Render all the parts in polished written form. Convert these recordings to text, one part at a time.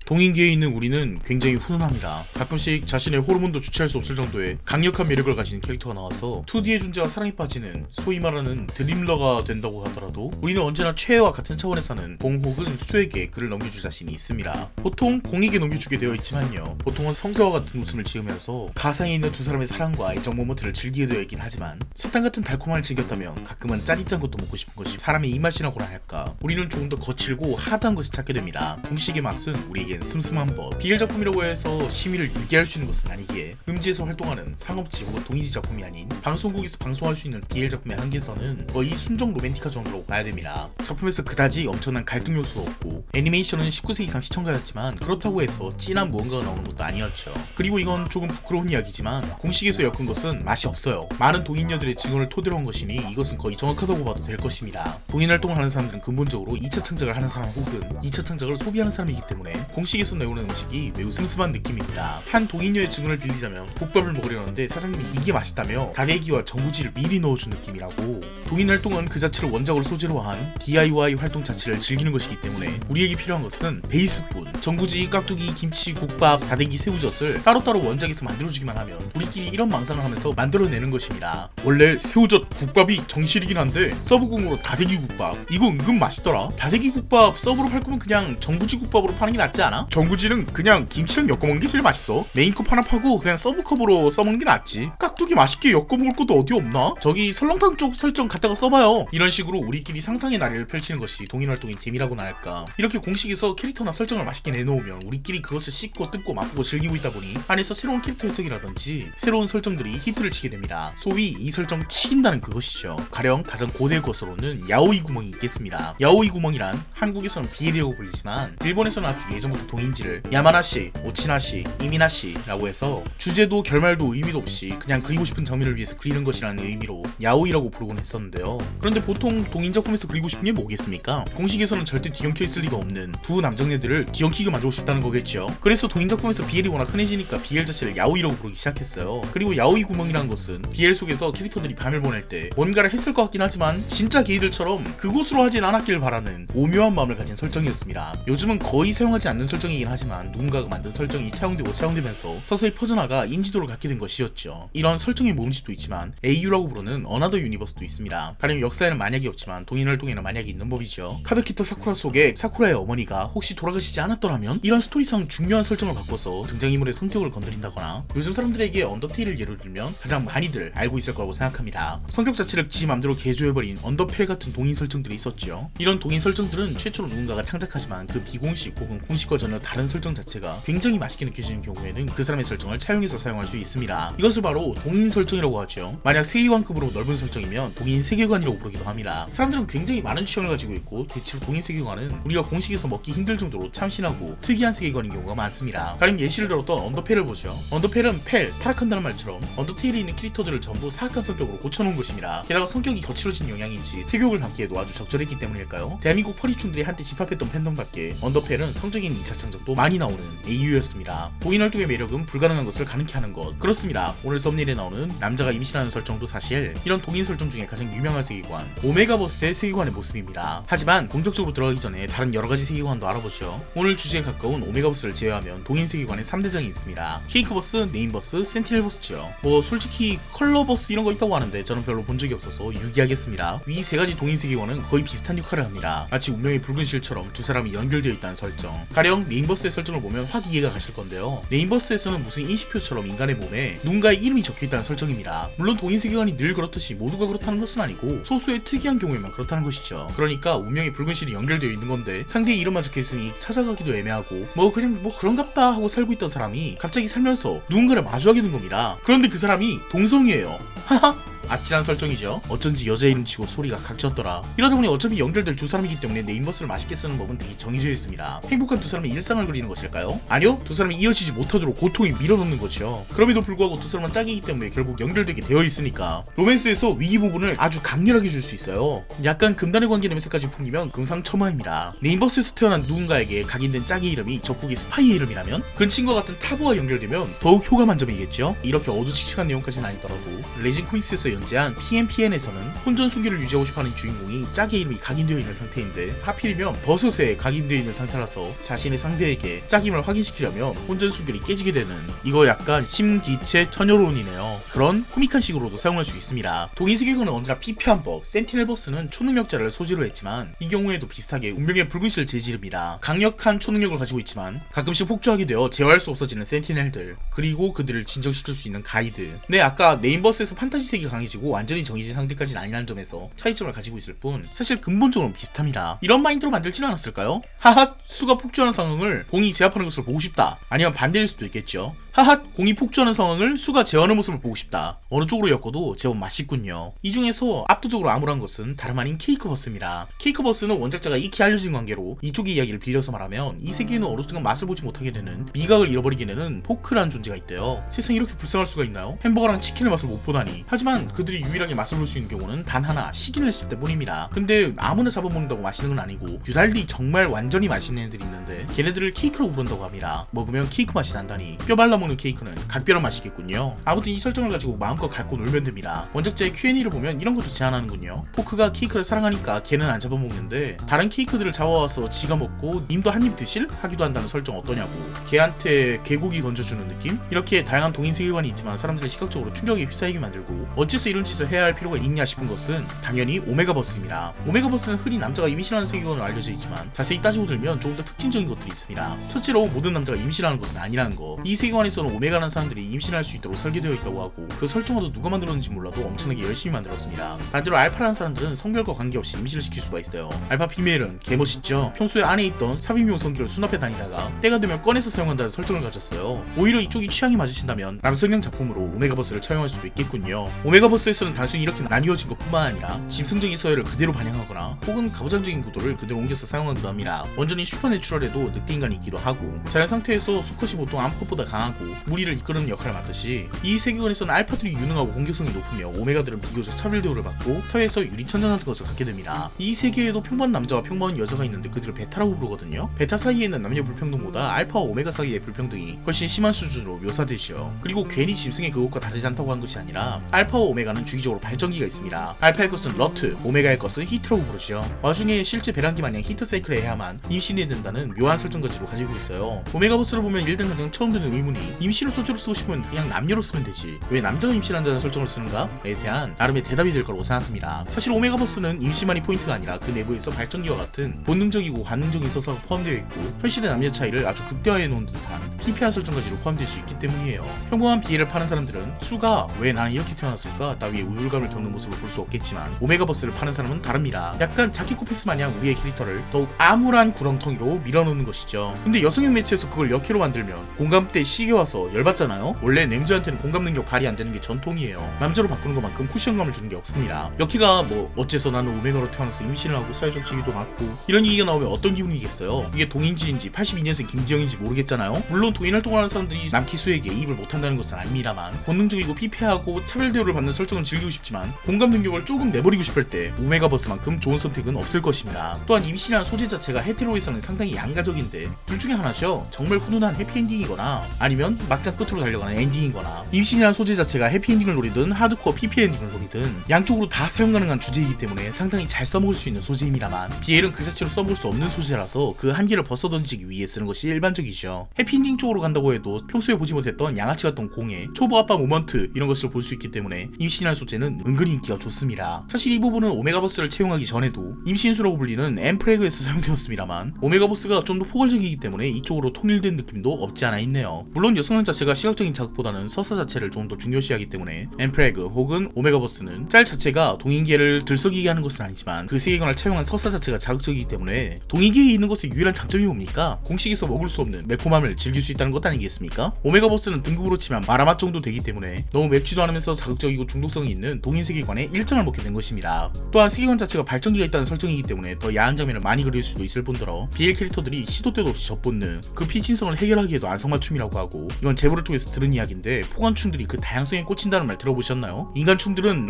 동인계에 있는 우리는 굉장히 훈훈합니다. 가끔씩 자신의 호르몬도 주체할 수 없을 정도의 강력한 매력을 가진 캐릭터가 나와서 2D의 존재와 사랑에 빠지는 소위 말하는 드림러가 된다고 하더라도 우리는 언제나 최애와 같은 차원에서 사는 공 혹은 수에게 글을 넘겨줄 자신이 있습니다. 보통 공에게 넘겨주게 되어 있지만요, 보통은 성서와 같은 웃음을 지으면서 가상에 있는 두 사람의 사랑과 애정 모먼트를 즐기게 되어 있긴 하지만 습당 같은 달콤함을 즐겼다면 가끔은 짜릿한 것도 먹고 싶은 것이 사람의 입맛이라고나 할까, 우리는 조금 더 거칠고 하드한 것을 찾게 됩니다. 공식의 맛은 우리에겐 슴슴한 법, BL 작품이라고 해서 심의를 유지할 수 있는 것은 아니기에 음지에서 활동하는 상업지 혹은 동인지 작품이 아닌 방송국에서 방송할 수 있는 BL 작품의 한계선은 거의 순정 로맨티카 정도라고 봐야 됩니다. 작품에서 그다지 엄청난 갈등 요소도 없고 애니메이션은 19세 이상 시청자였지만 그렇다고 해서 진한 무언가가 나오는 것도 아니었죠. 그리고 이건 조금 부끄러운 이야기지만 공식에서 엮은 것은 맛이 없어요. 많은 동인녀들의 증언을 토대로 한 것이니 이것은 거의 정확하다고 봐도 될 것입니다. 동인 활동을 하는 사람들은 근본적으로 2차 창작을 하는 사람 혹은 2차 창작을 소비하는 사람이기 때문에 공식에서 내오는 음식이 매우 슴슴한 느낌입니다. 한 동인녀의 증언을 빌리자면 국밥을 먹으려는데 사장님이 이게 맛있다며 다대기와 전구지를 미리 넣어준 느낌이라고. 동인 활동은 그 자체를 원작으로 소재로 한 DIY 활동 자체를 즐기는 것이기 때문에 우리에게 필요한 것은 베이스뿐, 전구지, 깍두기, 김치, 국밥, 다대기, 새우젓을 따로따로 원작에서 만들어주기만 하면 우리끼리 이런 망상을 하면서 만들어내는 것입니다. 원래 새우젓 국밥이 정실이긴 한데 서브공으로 다대기 국밥, 이거 은근 맛있더라. 다대기 국밥 서브로 팔 거면 그냥 전구지 국밥으로 파는 게 낫지 않아? 전구지는 그냥 김치랑 엮어 먹는 게 제일 맛있어. 메인컵 하나 파고 그냥 서브컵으로 써먹는 게 낫지. 깍두기 맛있게 엮어 먹을 것도 어디 없나? 저기 설렁탕 쪽 설정 갖다가 써봐요. 이런 식으로 우리끼리 상상의 나래를 펼치는 것이 동인 활동의 재미라고나 할까. 이렇게 공식에서 캐릭터나 설정을 맛있게 내놓으면 우리끼리 그것을 씹고 뜯고 맛보고 즐기고 있다 보니 안에서 새로운 캐릭터 해석이라든지 새로운 설정들이 히트를 치게 됩니다. 소위 이 설정 치긴다는 그것이죠. 가령 가장 고대의 것으로는 야오이 구멍이 있겠습니다. 야오이 구멍이란 한국에서는 BL이라고 불리지만 일본에서는 아주 예전부터 동인지를 야마나시, 오치나시, 이미나시라고 해서 주제도 결말도 의미도 없이 그냥 그리고 싶은 장면을 위해서 그리는 것이라는 의미로 야오이라고 부르곤 했었는데요. 그런데 보통 동인 작품에서 그리고 싶은 게 뭐겠습니까? 공식에서는 절대 뒤엉켜 있을 리가 없는 두 남정네들을 뒤엉키게 만들고 싶다는 거겠죠. 그래서 동인 작품에서 BL이 워낙 흔해지니까 BL 자체를 야오이라고 부르기 시작했어요. 그리고 야오이 구멍이라는 것은 BL 속에서 캐릭터들이 밤을 보낼 때 뭔가를 했을 것 같긴 하지만 진짜 게이들처럼 그곳으로 하진 않았길 바라는 오묘한 마음을 가진 설정이었습니다. 요즘은 거의 사용하지 않는 설정이긴 하지만 누군가가 만든 설정이 차용되고 차용되면서 서서히 퍼져나가 인지도를 갖게 된 것이었죠. 이런 설정의 모음집도 있지만 AU라고 부르는 어나더 유니버스도 있습니다. 가령 역사에는 만약이 없지만 동인 활동에는 만약이 있는 법이죠. 카드키터 사쿠라 속에 사쿠라의 어머니가 혹시 돌아가시지 않았더라면 이런 스토리상 중요한 설정을 바꿔서 등장인물의 성격을 건드린다거나, 요즘 사람들에게 언더테일을 예로 들면 가장 많이들 알고 있을 거라고 생각합니다. 성격 자체를 지 맘대로 개조해버린 언더펠 같은 동인 설정들이 있었죠. 이런 동인 설정들은 최초로 누군가가 창작하지만 그 비공식 혹은 공식과 전혀 다른 설정 자체가 굉장히 맛있게 느껴지는 경우에는 그 사람의 설정을 차용해서 사용할 수 있습니다. 이것을 바로 동인 설정이라고 하죠. 만약 세계관급으로 넓은 설정이면 동인 세계관이라고 부르기도 합니다. 사람들은 굉장히 많은 취향을 가지고 있고 대체로 동인 세계관은 우리가 공식에서 먹기 힘들 정도로 참신하고 특이한 세계관인 경우가 많습니다. 가령 예시를 들었던 언더펠을 보죠. 언더펠은 펠, 타락한다는 말처럼 언더테일에 있는 캐릭터들을 전부 사악한 성격으로 고쳐놓은 것입니다. 게다가 성격이 거칠어진 영향인지 세교육을 담기에도 아주 적절했기 때문일까요? 대한민국 퍼리충들이 한때 집합했던 팬덤답게 언더펠은 성적인 2차 창작도 많이 나오는 AU였습니다. 동인 활동의 매력은 불가능한 것을 가능케 하는 것. 그렇습니다. 오늘 썸네일에 나오는 남자가 임신하는 설정도 사실 이런 동인 설정 중에 가장 유명한 세계관, 오메가버스의 세계관의 모습입니다. 하지만 본격적으로 들어가기 전에 다른 여러가지 세계관도 알아보죠. 오늘 주제에 가까운 오메가버스를 제외하면 동인 세계관에 3대장이 있습니다. 케이크버스, 네임버스, 센티넬버스죠. 뭐 솔직히 컬러버스 이런 거 있다고 하는데 저는 별로 본 적이 없어서 유기하겠습니다. 위 세 가지 동인 세계관은 거의 비슷한 역할을 합니다. 마치 운명의 붉은 실처럼 두 사람이 연결되어 있다는 설정. 가령 네임버스의 설정을 보면 확 이해가 가실 건데요. 네임버스에서는 무슨 인식표처럼 인간의 몸에 누군가의 이름이 적혀있다는 설정입니다. 물론 동인 세계관이 늘 그렇듯이 모두가 그렇다는 것은 아니고 소수의 특이한 경우에만 그렇다는 것이죠. 그러니까 운명의 붉은 실이 연결되어 있는 건데 상대의 이름만 적혀있으니 찾아가기도 애매하고 그냥 그런갑다 하고 살고 있던 사람이 갑자기 살면서 누군가를 마주하게 된 겁니다. 그런데 그 사람이 동성이에요. 하하. 아찔한 설정이죠. 어쩐지 여자 이름치고 소리가 각졌더라. 이러다 보니 어차피 연결될 두 사람이기 때문에 네임버스를 맛있게 쓰는 법은 되게 정해져 있습니다. 행복한 두 사람의 일상을 그리는 것일까요? 아니요, 두 사람이 이어지지 못하도록 고통이 밀어넣는 거죠. 그럼에도 불구하고 두 사람은 짝이기 때문에 결국 연결되게 되어 있으니까 로맨스에서 위기 부분을 아주 강렬하게 줄 수 있어요. 약간 금단의 관계 냄새까지 풍기면 금상첨화입니다. 네임버스에서 태어난 누군가에게 각인된 짝의 이름이 적국의 스파이의 이름이라면 근친과 같은 타부와 연결되면 더욱 효과만점이겠죠. 이렇게 어두칙칙한 내용까지는 아니더라도 레진 코믹스에서 연재한 PMPN에서는 혼전 순기를 유지하고 싶어하는 주인공이 짝의 이름이 각인되어 있는 상태인데 하필이면 버섯에 각인되어 있는 상태라서 자신의 상대에게 짝임을 확인시키려면 혼전 순결이 깨지게 되는, 이거 약간 심기체 처녀론이네요. 그런 코믹한 식으로도 사용할 수 있습니다. 동일세계관은 언제나 피폐한 법, 센티넬 버스는 초능력자를 소재로 했지만 이 경우에도 비슷하게 운명의 붉은 실을 재지릅니다. 강력한 초능력을 가지고 있지만 가끔씩 폭주하게 되어 제어할 수 없어지는 센티넬들, 그리고 그들을 진정시킬 수 있는 가이드. 네, 아까 네임버스에서 판타지 색이 강해지고 완전히 정해진 상태까지는 아니라는 점에서 차이점을 가지고 있을 뿐 사실 근본적으로는 비슷합니다. 이런 마인드로 만들진 않았을까요? 하하, 수가 폭주하는 상황을 공이 제압하는 것을 보고 싶다. 아니면 반대일 수도 있겠죠. 하하, 공이 폭주하는 상황을 수가 제어하는 모습을 보고 싶다. 어느 쪽으로 엮어도 제법 맛있군요. 이 중에서 압도적으로 암울한 것은 다름 아닌 케이크버스입니다. 케이크버스는 원작자가 익히 알려진 관계로 이쪽의 이야기를 빌려서 말하면 이 세계에는 어느 순간 맛을 보지 못하게 되는, 미각을 잃어버리게 되는 포크라는 존재가 있대요. 세상에 이렇게 불쌍할 수가 있나요? 햄버거랑 치킨의 맛을 못 보다니. 하지만 그들이 유일하게 맛을 볼 수 있는 경우는 단 하나, 시기를 했을 때뿐입니다. 근데 아무나 잡아먹는다고 맛있는 건 아니고 유달리 정말 완전히 맛있는 애들이 있는데 걔네들을 케이크라고 부른다고 합니다. 먹으면 케이크 맛이 난다니. 뼈 발라먹는 케이크는 각별한 맛이겠군요. 아무튼 이 설정을 가지고 마음껏 갖고 놀면 됩니다. 원작자의 Q&A를 보면 이런 것도 제안하는군요. 포크가 케이크를 사랑하니까 걔는 안 잡아먹는데 다른 케이크들을 잡아와서 지가 먹고 님도 한 입 드실? 하기도 한다는 설정 어떠냐고. 걔한테 개고기 건져주는 느낌? 이렇게 다양한 동인 세계관이 있지만 사람들을 시각적으로 충격에 휩싸이게 만들고 어째서 이런 짓을 해야 할 필요가 있냐 싶은 것은 당연히 오메가버스입니다. 오메가버스는 흔히 남자가 임신하는 세계관으로 알려져 있지만 자세히 따지고 들면 조금 더 특징적인 것들이 있습니다. 첫째로 모든 남자가 임신하는 것은 아니라는 거. 이 세계관에서는 오메가라는 사람들이 임신할 수 있도록 설계되어 있다고 하고 그 설정화도 누가 만들었는지 몰라도 엄청나게 열심히 만들었습니다. 반대로 알파라는 사람들은 성별과 관계없이 임신을 시킬 수가 있어요. 알파 피메일은 개멋있죠. 평소에 안에 있던 삽입용 성기를 수납해 다니다가 때가 되면 꺼내서 사용한다는 설정을 가졌어요. 오히려 이쪽이 취향이 맞으신다면 남성형 작품으로 오메가버스를 차용할 수도 있겠군요. 오메가버스에서는 단순히 이렇게 나뉘어진 것뿐만 아니라 짐승적인 서열을 그대로 반영하거나 혹은 가부장적인 구도를 그대로 옮겨서 사용하기도 합니다. 완전히 슈퍼내추럴에도 늑대인간이 있기도 하고 자연 상태에서 수컷이 보통 암컷보다 강하고 무리를 이끄는 역할을 맡듯이 이 세계관에서는 알파들이 유능하고 공격성이 높으며 오메가들은 비교적 차별 대우를 받고 사회에서 유리천장 같은 것을 갖게 됩니다. 이 세계에도 평범한 남자와 평범한 여자가 있는데 그들을 베타라고 부르거든요. 베타 사이에는 남녀 불평등보다 알파와 오메가 사이의 불평등이 훨씬 심한 수준으로 묘사되죠. 그리고 괜히 짐승의 그것과 다르지 않다고 한 것이 아니라 알파와 오메가는 주기적으로 발전기가 있습니다. 알파의 것은 러트, 오메가의 것은 히트라고 부르죠. 와중에 실제 배란기 마냥 히트 사이클을 해야만 임신해야 된다는 묘한 설정까지도 가지고 있어요. 오메가버스를 보면 일단 가장 처음 드는 의문이 임신을 소재로 쓰고 싶으면 그냥 남녀로 쓰면 되지 왜 남자가 임신한다는 설정을 쓰는가에 대한 나름의 대답이 될 거라고 생각합니다. 사실 오메가버스는 임신만이 포인트가 아니라 그 내부에서 발전기와 같은 본능적이고 관능적인 서사가 포함되어 있고 현실의 남녀 차이를 아주 극대화해 놓은 듯한 피폐한 설정까지로 포함될 수 있기 때문이에요. 평범한 비애를 파는 사람들은 수가 왜 나는 이렇게 태어났을까 따위의 우울감을 겪는 모습을 볼 수 없겠지만 오메가버스를 파는 사람은 다릅니다. 약간 자키 코패스 마냥 우리의 캐릭터를 더욱 암울한 구렁텅이로 밀어넣는 것이죠. 근데 여성형 매체에서 그걸 역해로 만들면 공감대 시계 와서 열받잖아요. 원래 램즈한테는 공감 능력 발휘 안 되는 게 전통이에요. 남자로 바꾸는 것만큼 쿠션감을 주는 게 없습니다. 역해가 뭐 어째서 나는 오메가로 태어나서 임신을 하고 사회적 지위도 낮고 이런 얘기가 나오면 어떤 기분이겠어요. 이게 동인지인지 82년생 김지영인지 모르겠잖아요. 물론 동인 활동하는 사람들이 남키수에게 입을 못한다는 것은 아닙니다만 본능적이고 피폐하고 차별 대우를 받는 설정은 즐기고 싶지만 공감 능력을 조금 내버리고 싶을 때 오메가버스만큼 좋은 선택은 없을 것입니다. 또한 임신이라는 소재 자체가 헤테로에서는 상당히 양가적인데 둘 중에 하나죠. 정말 훈훈한 해피엔딩이거나 아니면 막장 끝으로 달려가는 엔딩이거나 임신이라는 소재 자체가 해피엔딩을 노리든 하드코어 PP 엔딩을 노리든 양쪽으로 다 사용 가능한 주제이기 때문에 상당히 잘 써먹을 수 있는 소재입니다만 BL은 그 자체로 써볼 수 없는 소재라서 그 한계를 벗어던지기 위해 쓰는 것이 일반적이죠. 해피엔딩 쪽으로 간다고 해도 평소에 보지 못했던 양아치 같던 공예, 초보 아빠 모먼트 이런 것을 볼 수 있기 때문에 임신이라는 소재는 은근히 인기가 좋습니다. 사실 이 부분은 오메가버스를 채용하기 전에도 임신수라고 불리는 엠프레그에서 사용되었습니다만 오메가버스가 좀 더 포괄적이기 때문에 이쪽으로 통일된 느낌도 없지 않아 있네요. 물론 여성형 자체가 시각적인 자극보다는 서사 자체를 좀 더 중요시하기 때문에 엠프레그 혹은 오메가버스는 짤 자체가 동인계를 들썩이게 하는 것은 아니지만 그 세계관을 차용한 서사 자체가 자극적이기 때문에 동인계에 있는 것의 유일한 장점이 뭡니까? 공식에서 먹을 수 없는 매콤함을 즐길 수 있다는 것 아니겠습니까? 오메가버스는 등급으로 치면 마라맛 정도 되기 때문에 너무 맵지도 않으면서 자극적이고 중독성이 있는 동인 세계관에 일정을 먹게 된 것입니다. 또한 세계관 자체가 발전기가 있다는 설정이기 때문에 더 야한 장면을 많이 그릴 수도 있을 뿐더러 BL 캐릭터들이 시도 때도 없이 젖본능, 그 피진성을 해결하기에도 안성맞춤이라고 하고 이건 제보를 통해서 들은 이야기인데 포관충들이 그 다양성에 꽂힌다는 말 들어보셨나요? 인간충들은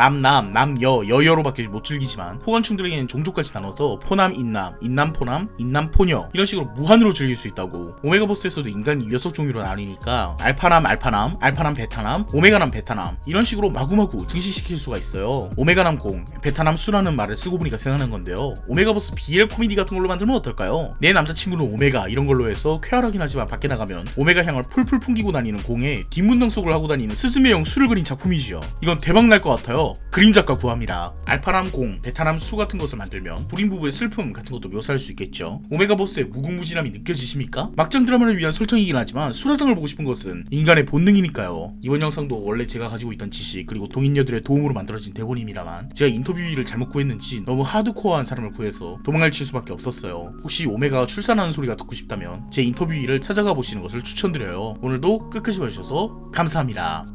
여여로밖에 못 즐기지만 포관충들에게는 종족까지 나눠서 포남, 인남, 인남, 포남, 인남, 포녀 이런 식으로 무한으로 즐길 수 있다고. 오메가버스에서도 인간 녀석 종류로 나뉘니까 알파남, 베타남, 오메가남, 베타남 이런 식으로 마구마구 증식시킬 수가 있어요. 오메가남 공, 베타남 수라는 말을 쓰고 보니까 생각난 건데요. 오메가버스 BL 코미디 같은 걸로 만들면 어떨까요? 내 남자친구는 오메가 이런 걸로 해서 쾌활하긴 하지만 밖에 나가면 오메가 향을 풀풀 풍기고 다니는 공에 뒷문낭속을 하고 다니는 스즈메형 수를 그린 작품이죠. 이건 대박 날 것 같아요. 그림 작가 구합니다. 알파남 공, 베타남 수 같은 것을 만들면 불임 부부의 슬픔 같은 것도 묘사할 수 있겠죠. 오메가버스의 무궁무진함이 느껴지십니까? 막장 드라마를 위한 설정이긴 하지만 수라장을 보고 싶은 것은 인간의 본능이니까요. 이번 영상도 원래 제가 가지고 있던 지식 그리고 동인녀들의 도움으로 만들어진 대본입니다만 제가 인터뷰일을 잘못 구했는지 너무 하드코어한 사람을 구해서 도망을 칠 수밖에 없었어요. 혹시 오메가가 출산하는 소리가 듣고 싶다면 제 인터뷰일을 찾아가 보시는 것을 추천드려요. 오늘도 끝까지 봐주셔서 감사합니다.